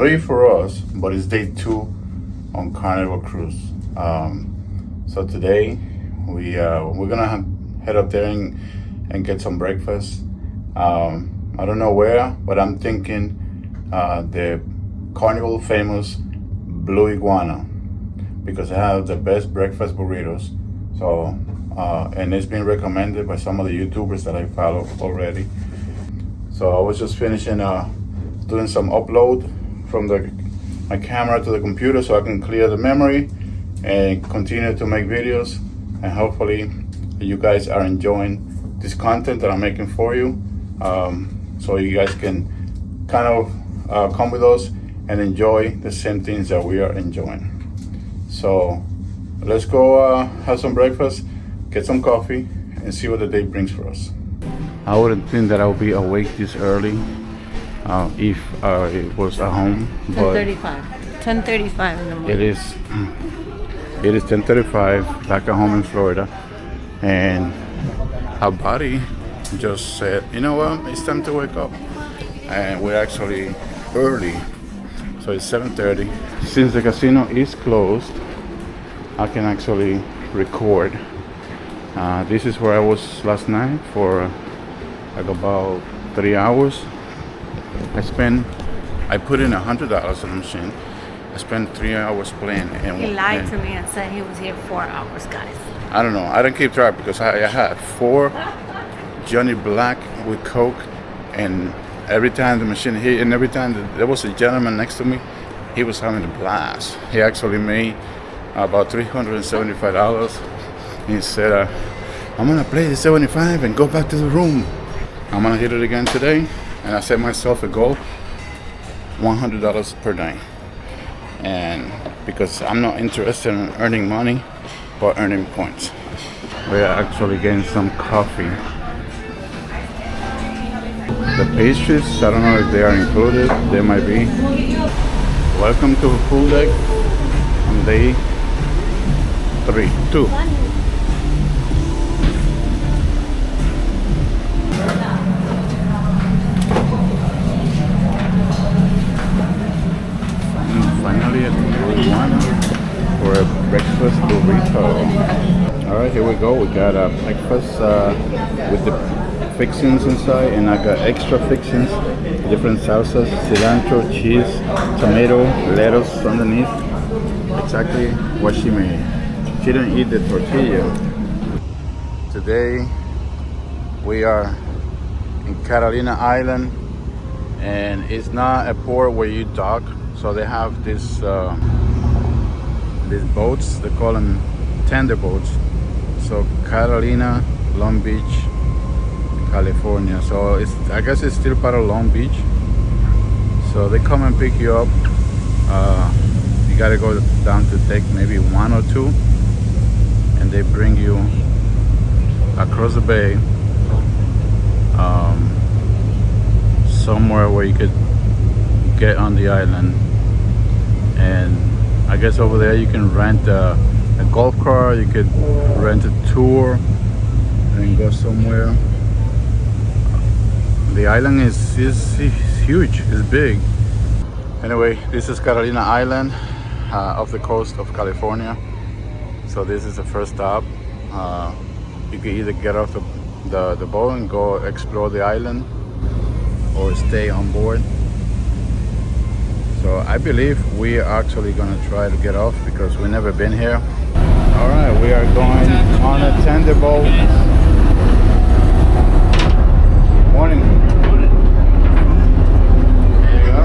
3 for us, but it's day 2 on Carnival Cruise. So today we're gonna head up there and get some breakfast. I don't know where, but I'm thinking the Carnival famous Blue Iguana, because they have the best breakfast burritos. So and it's been recommended by some of the YouTubers that I follow already. So I was just finishing doing some upload from my camera to the computer so I can clear the memory and continue to make videos, and hopefully you guys are enjoying this content that I'm making for you, so you guys can kind of come with us and enjoy the same things that we are enjoying. So let's go have some breakfast, get some coffee, and see what the day brings for us. I wouldn't think that I'll be awake this early if it was at home. 10:35 in the morning. It is 10:35 back at home in Florida, and our body just said, you know what, it's time to wake up. And we're actually early, so it's 7:30. Since the casino is closed, I can actually record. This is where I was last night for like about 3 hours. I put in $100 in the machine. I spent 3 hours playing. And he lied to me and said he was here 4 hours, guys. I don't know. I didn't keep track because I had 4 Johnny Black with Coke, and every time the machine hit, and every time there was a gentleman next to me, he was having a blast. He actually made about $375. He said, I'm gonna play the 75 and go back to the room. I'm gonna hit it again today, and I set myself a goal, $100 per night. And because I'm not interested in earning money, but earning points. We're actually getting some coffee. The pastries, I don't know if they are included, they might be. Welcome to Pool Deck on day 2. Finally at Blue Iguana for a breakfast burrito. Alright, here we go. We got a breakfast with the fixings inside, and I got extra fixings, different salsas, cilantro, cheese, tomato, lettuce underneath. Exactly what she made. She didn't eat the tortilla. Today we are in Catalina Island, and it's not a port where you dock. So they have these boats, they call them tender boats. So Catalina, Long Beach, California. So I guess it's still part of Long Beach. So they come and pick you up. You gotta go down to take maybe 1 or 2, and they bring you across the bay, somewhere where you could get on the island. And I guess over there you can rent a golf car, you could rent a tour and go somewhere. The island is huge, it's big. Anyway, this is Catalina Island, off the coast of California. So this is the first stop. You can either get off the boat and go explore the island, or stay on board. So I believe we are actually gonna try to get off because we've never been here. All right, we are going on a tender boat. Morning. There you go.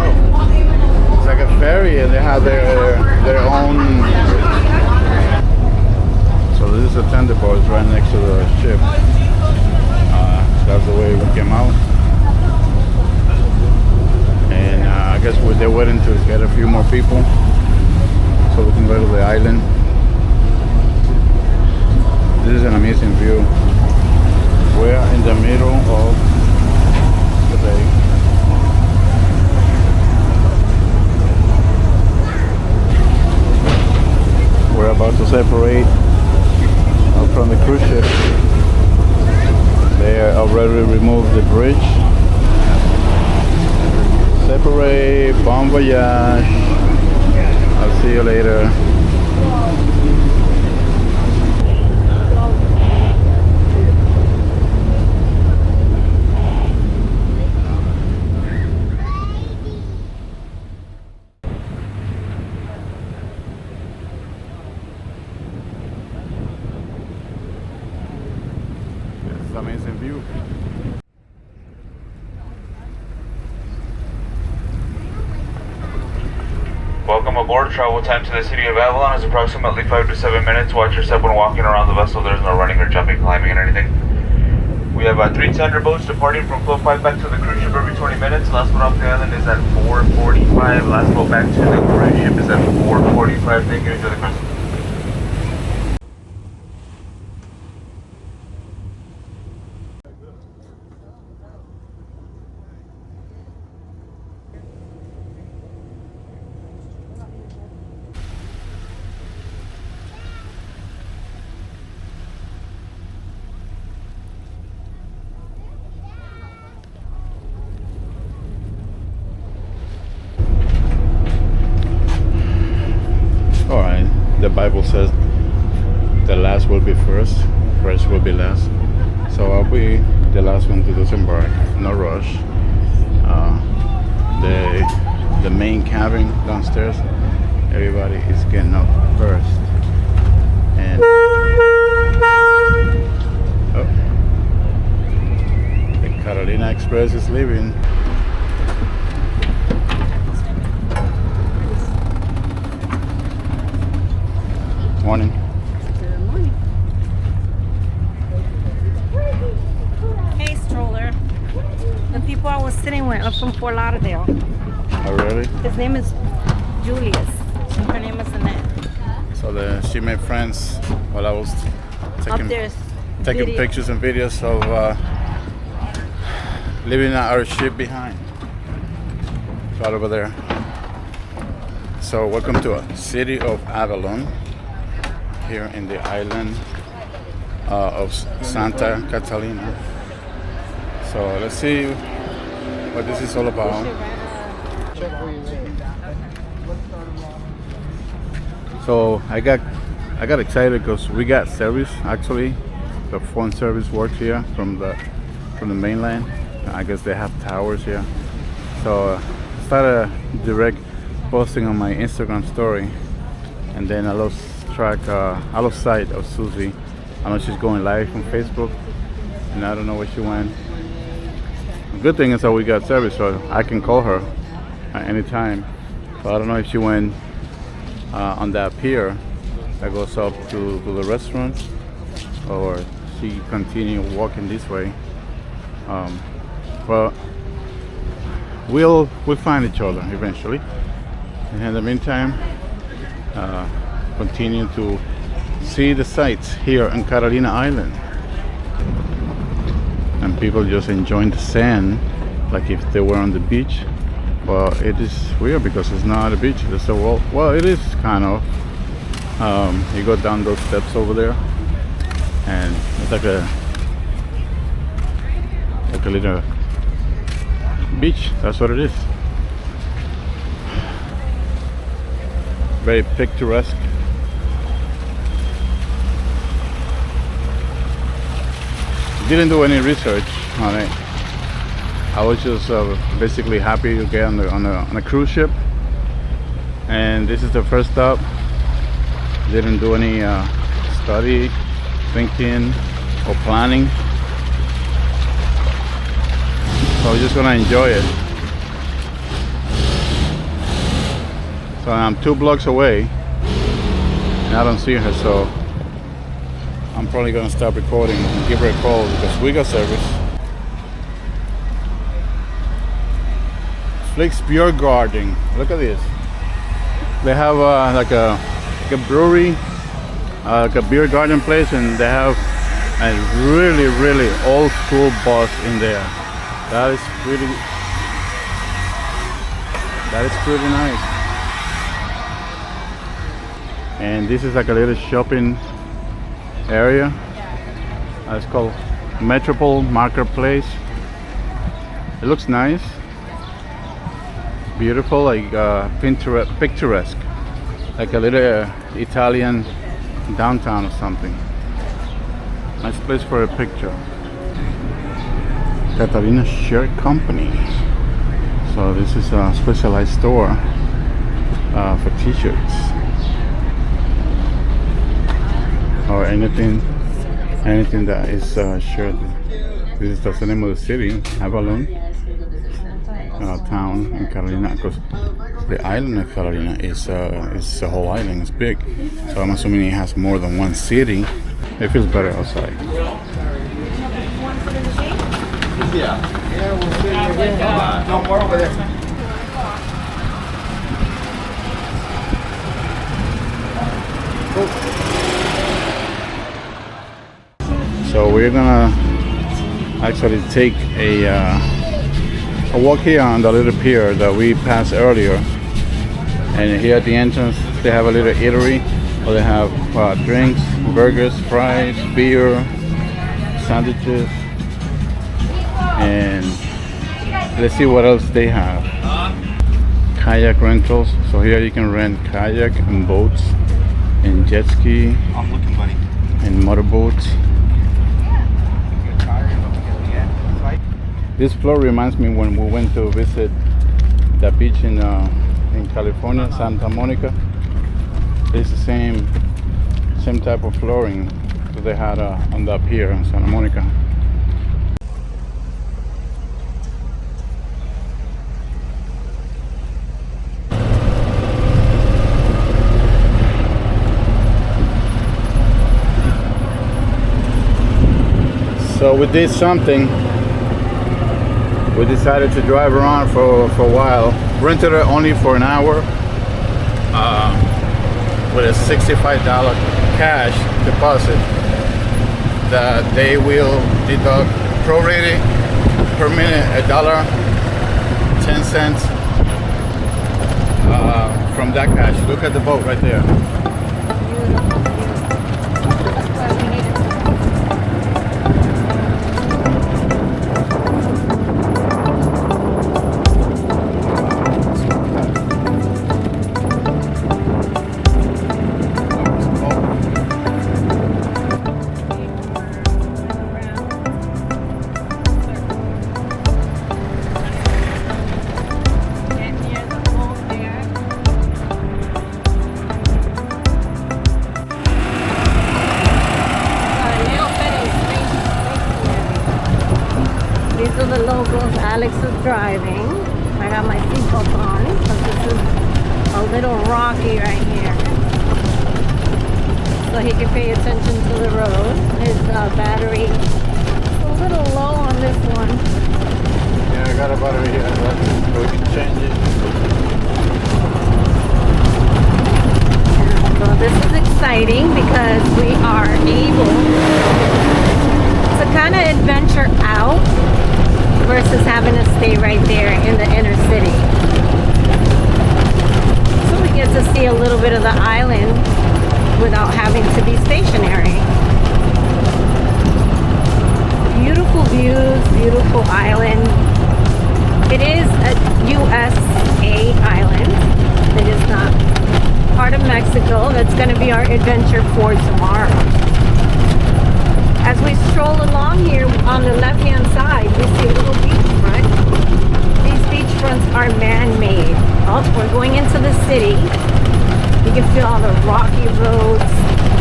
It's like a ferry, and they have their own. So this is a tender boat. It's right next to the ship. That's the way we came out. I guess they're waiting to get a few more people so we can go to the island. This is an amazing view. We're in the middle of the bay. We're about to separate from the cruise ship. They already removed the bridge. Separate, bon voyage. I'll see you later. This is amazing view. Welcome aboard. Travel time to the city of Avalon is approximately 5 to 7 minutes. Watch your step when walking around the vessel. There's no running or jumping, climbing, or anything. We have 3 tender boats departing from Flow 5 back to the cruise ship every 20 minutes. Last one off the island is at 4:45. Last boat back to the cruise ship is at 4:45. Thank you. Enjoy the cruise. The Bible says the last will be first, first will be last. So I'll be the last one to disembark. No rush. The main cabin downstairs, everybody is getting up first. And the Catalina Express is leaving. Morning. Good morning. Hey, stroller. The people I was sitting with are from Fort Lauderdale. Oh, really? His name is Julius. Her name is Annette. So she made friends while I was Up there's taking video. pictures and videos of leaving our ship behind. Right over there. So welcome to a city of Avalon, here in the island of Santa Catalina. So let's see what this is all about. So I got excited because we got service. Actually, the phone service works here from the mainland. I guess they have towers here. So I started direct posting on my Instagram story, and then I lost sight of Susie. I know she's going live on Facebook, and I don't know where she went. The good thing is that we got service, so I can call her at any time. But I don't know if she went on that pier that goes up to the restaurant, or she continued walking this way. But we'll find each other eventually. And in the meantime, continue to see the sights here on Catalina Island, and people just enjoying the sand like if they were on the beach. Well, it is weird because it's not a beach. It's a well, it is kind of. You go down those steps over there, and it's like a little beach. That's what it is. Very picturesque. Didn't do any research on it. I was just basically happy to get on a cruise ship, and this is the first stop. Didn't do any study, thinking, or planning. So I'm just gonna enjoy it. So I'm 2 blocks away, and I don't see her, so I'm probably gonna stop recording and give her a call because we got service. Flicks Beer Garden. Look at this. They have like a brewery, like a beer garden place, and they have a really old school bus in there. That is pretty nice. And this is like a little shopping area. It's called Metropole Marketplace. It looks nice. Beautiful, like picturesque, like a little Italian downtown or something. Nice place for a picture. Catalina Shirt Company. So this is a specialized store for t-shirts or anything that is shirt. This is the name of the city, Avalon. Town in Carolina, because the island of Carolina is a whole island. It's big, so I'm assuming it has more than one city. It feels better outside. Yeah, we'll see you again. No more over there. So we're gonna actually take a walk here on the little pier that we passed earlier, and here at the entrance they have a little eatery where they have drinks, burgers, fries, beer, sandwiches, and let's see what else they have. Kayak rentals. So here you can rent kayak and boats and jet ski and motorboats. This floor reminds me when we went to visit the beach in California, Santa Monica. It's the same type of flooring that they had on the pier in Santa Monica. So we did something. We decided to drive around for a while. Rented it only for an hour with a $65 cash deposit that they will deduct prorated per minute $1.10 from that cash. Look at the boat right there. Alex is driving. I got my seatbelt on because this is a little rocky right here. So he can pay attention to the road. His battery is a little low on this one. Yeah, I got a battery here, so we can change it. So this is exciting because we are able to kind of adventure out versus having to stay right there in the inner city. So we get to see a little bit of the island without having to be stationary. Beautiful views, beautiful island. It is a USA island. It is not part of Mexico. That's going to be our adventure for tomorrow. As we stroll along here on the left-hand side, we see a little beachfront. These beachfronts are man-made. Oh, we're going into the city. You can feel all the rocky roads.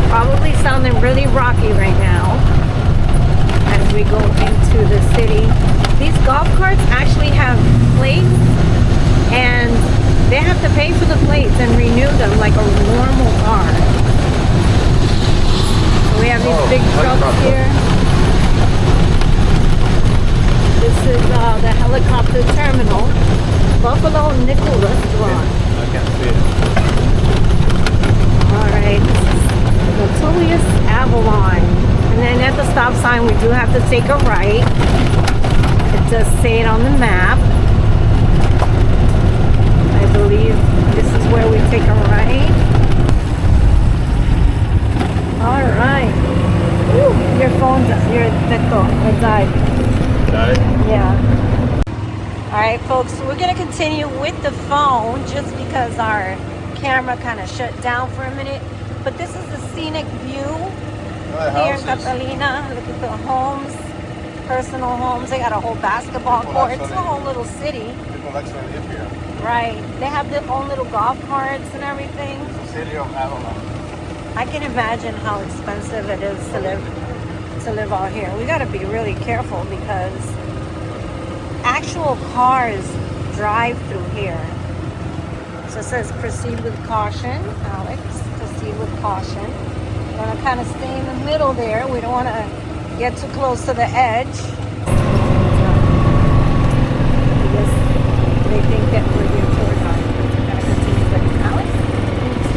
Probably sounding really rocky right now as we go into the city. These golf carts actually have plates, and they have to pay for the plates and renew them like a normal car. We have these big trucks here. This is the helicopter terminal. Buffalo Nickel Restaurant. I can't see it. Alright, Notorious Avalon. And then at the stop sign we do have to take a right. It does say it on the map. I believe this is where we take a right. Alright. Your phone's your died. Got it? Yeah. Alright. right, folks, so we're going to continue with the phone just because our camera kind of shut down for a minute. But this is the scenic view here in Catalina. Look at the homes, personal homes. They got a whole basketball court. It's a whole little city. People actually live here. Right. They have their own little golf carts and everything. It's the city of Avalon. I can imagine how expensive it is to live out here. We got to be really careful because actual cars drive through here. So it says proceed with caution, Alex. Proceed with caution. We're going to kind of stay in the middle there. We don't want to get too close to the edge. They think that we're here towards our. We're going to continue with Alex.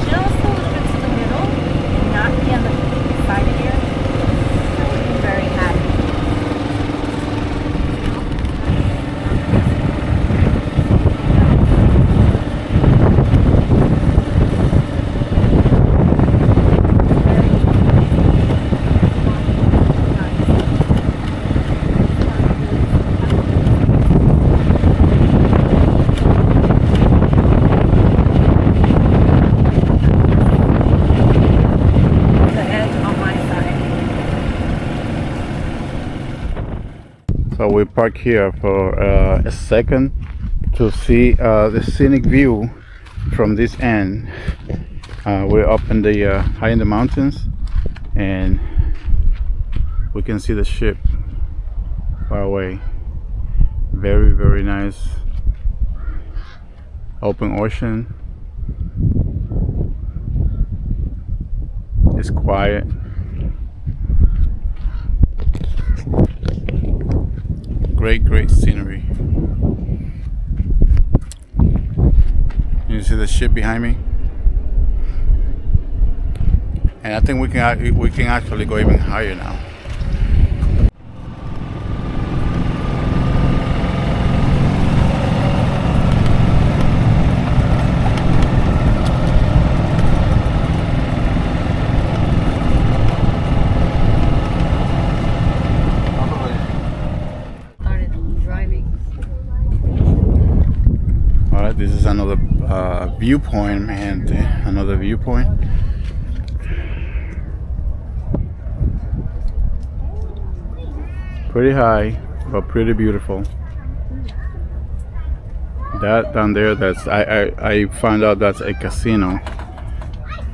Just a little bit to the middle, not be on the side here. I would be very happy. So we park here for a second to see the scenic view from this end. We're up in the high in the mountains, and we can see the ship far away. Very, very nice open ocean. It's quiet. Great scenery. You see the ship behind me, and I think we can actually go even higher now. This is another viewpoint, man. Another viewpoint. Pretty high, but pretty beautiful. That down there, that's I found out that's a casino.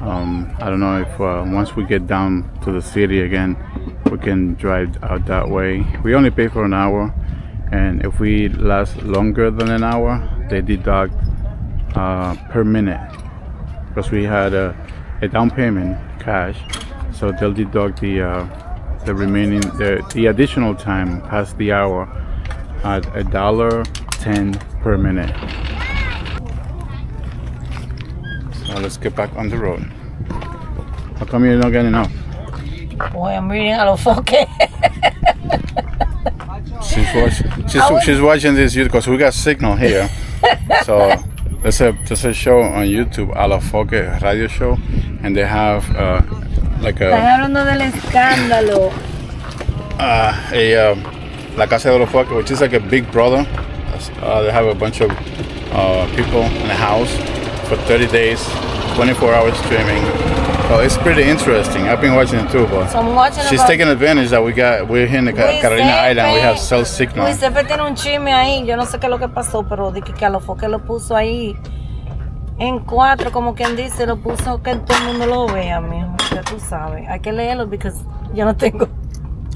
I don't know if once we get down to the city again, we can drive out that way. We only pay for an hour, and if we last longer than an hour, they deduct per minute, because we had a down payment cash, so they'll deduct the remaining the additional time past the hour at $1.10 per minute. So let's get back on the road. How come you're not getting up? Boy, I'm reading a los foques. She's watching this because we got signal here. So there's a show on YouTube, a la Foque radio show, and they have like a hablando del escándalo. La Casa de los Foques, which is like a big brother. They have a bunch of people in the house for 30 days, 24 hours streaming. So it's pretty interesting. I've been watching it too, but So she's taking advantage that we're here in the Catalina Island. We have cell signal. Luis siempre tiene un chisme ahí. Yo no sé qué es lo que pasó, pero dije que a lo foque lo puso ahí en 4, como quien dice, lo puso que todo el mundo lo vea, mijo. Ya tú sabes. Hay que leerlo porque yo no tengo.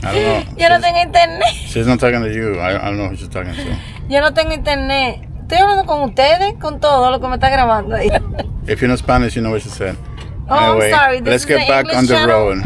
I don't know. Yo no tengo internet. She's not talking to you. I don't know who she's talking to. Yo no tengo internet. Estoy hablando con ustedes, con todo lo que me está grabando ahí. If you know Spanish, you know what she said. Oh, Anyway, I'm sorry. let's get back on the road.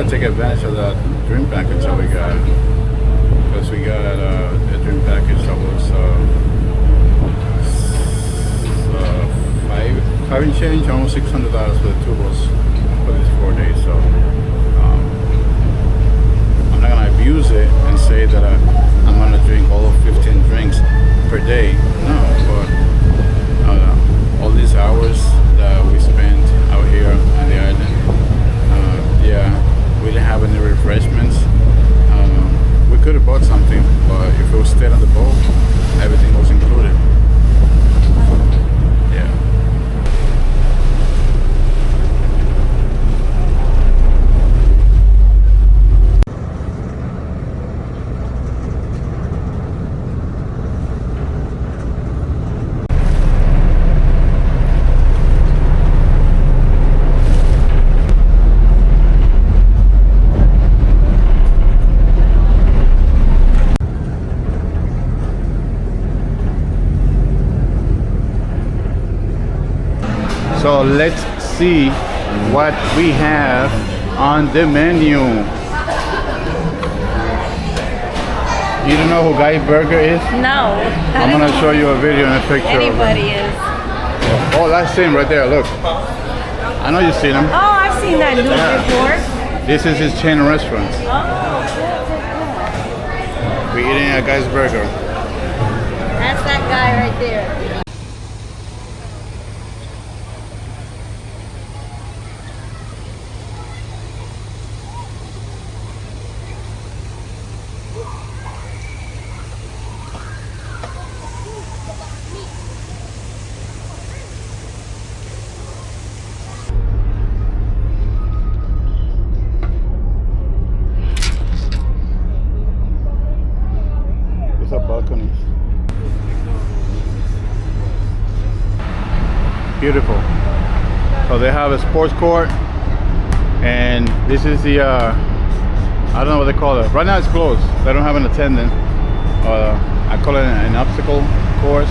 gotta take advantage of that dream package that we got. Because we got a dream package that was five and change, almost $600 for the two of us for these 4 days. So I'm not gonna abuse it and say that I'm gonna drink all of 15 drinks per day. No, but all these hours that we spent out here on the island, yeah, we didn't have any refreshments. We could have bought something, but if it was stayed on the boat, everything was included. Yeah. So let's see what we have on the menu. You don't know who Guy Burger is? No. I'm gonna show you a video and a picture. Anybody is. Oh, that's him right there. Look. I know you've seen him. Oh, I've seen that dude before. This is his chain restaurant. Oh, cool. We're eating at Guy's Burger. That's that guy right there. It's a balcony. Beautiful. So they have a sports court, and this is the I don't know what they call it. Right now it's closed. They don't have an attendant. I call it an obstacle course.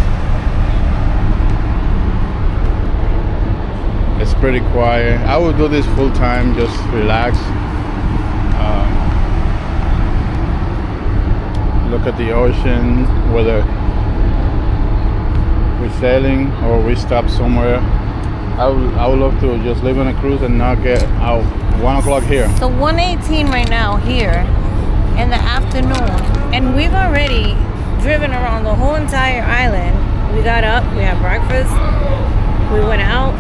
It's pretty quiet. I would do this full time, just relax. Look at the ocean, whether we're sailing or we stop somewhere. I would love to just live on a cruise and not get out 1 o'clock here. So 1:18 right now here in the afternoon, and we've already driven around the whole entire island. We got up, we had breakfast, we went out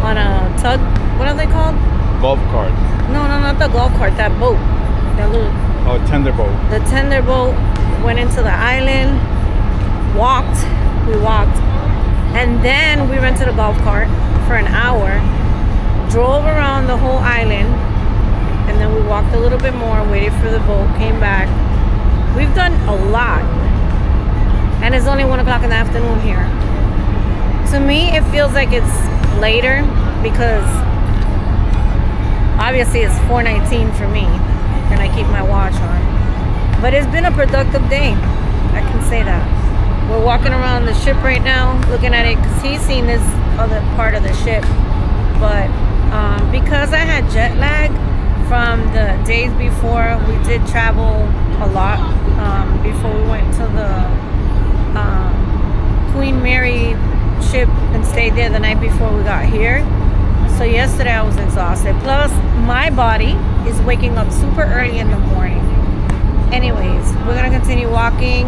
on a tug. What are they called? Golf cart. No, not the golf cart. That boat. That little. Oh, tender boat. The tender boat. Went into the island. Walked. We walked, and then we rented a golf cart for an hour. Drove around the whole island, and then we walked a little bit more. Waited for the boat. Came back. We've done a lot, and it's only 1 o'clock in the afternoon here. To me, it feels like it's later because obviously it's 4:19 for me, and I keep my watch on. But it's been a productive day. I can say that. We're walking around the ship right now, looking at it because he's seen this other part of the ship. But because I had jet lag from the days before, we did travel a lot before we went to the Queen Mary ship and stayed there the night before we got here. So yesterday I was exhausted. Plus my body is waking up super early in the morning. Anyways, we're gonna continue walking.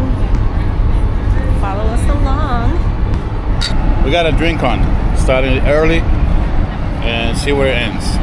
Follow us along. We got a drink on. Starting early and see where it ends.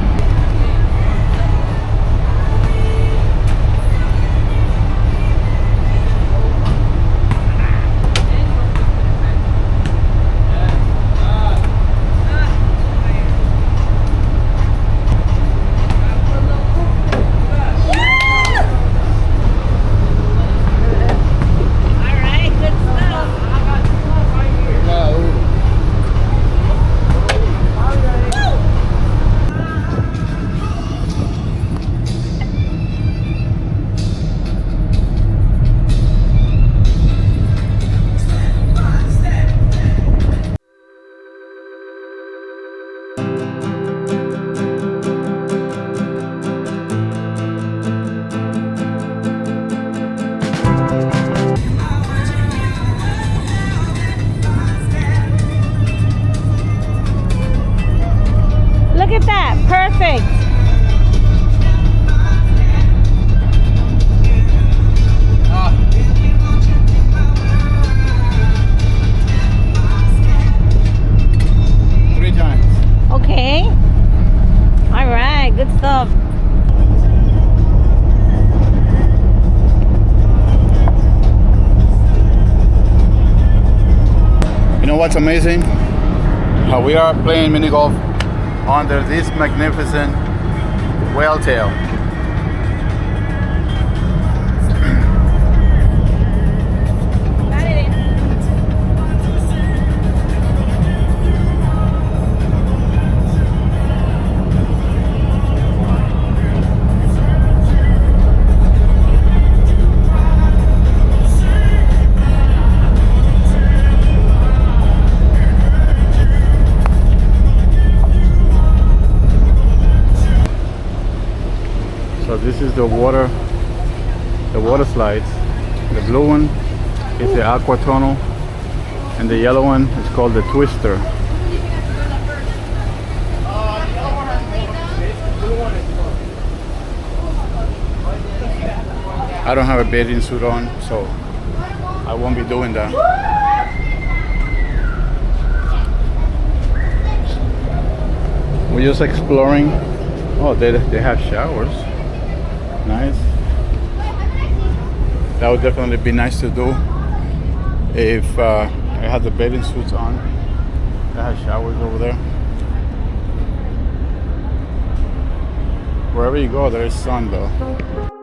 know what's amazing? How we are playing mini golf under this magnificent whale tail. So this is the water slides. The blue one is the aqua tunnel, and the yellow one is called the twister. I don't have a bathing suit on, so I won't be doing that. We're just exploring. Oh, they have showers. Nice. That would definitely be nice to do if I had the bathing suits on. They have showers over there. Wherever you go, there is sun though.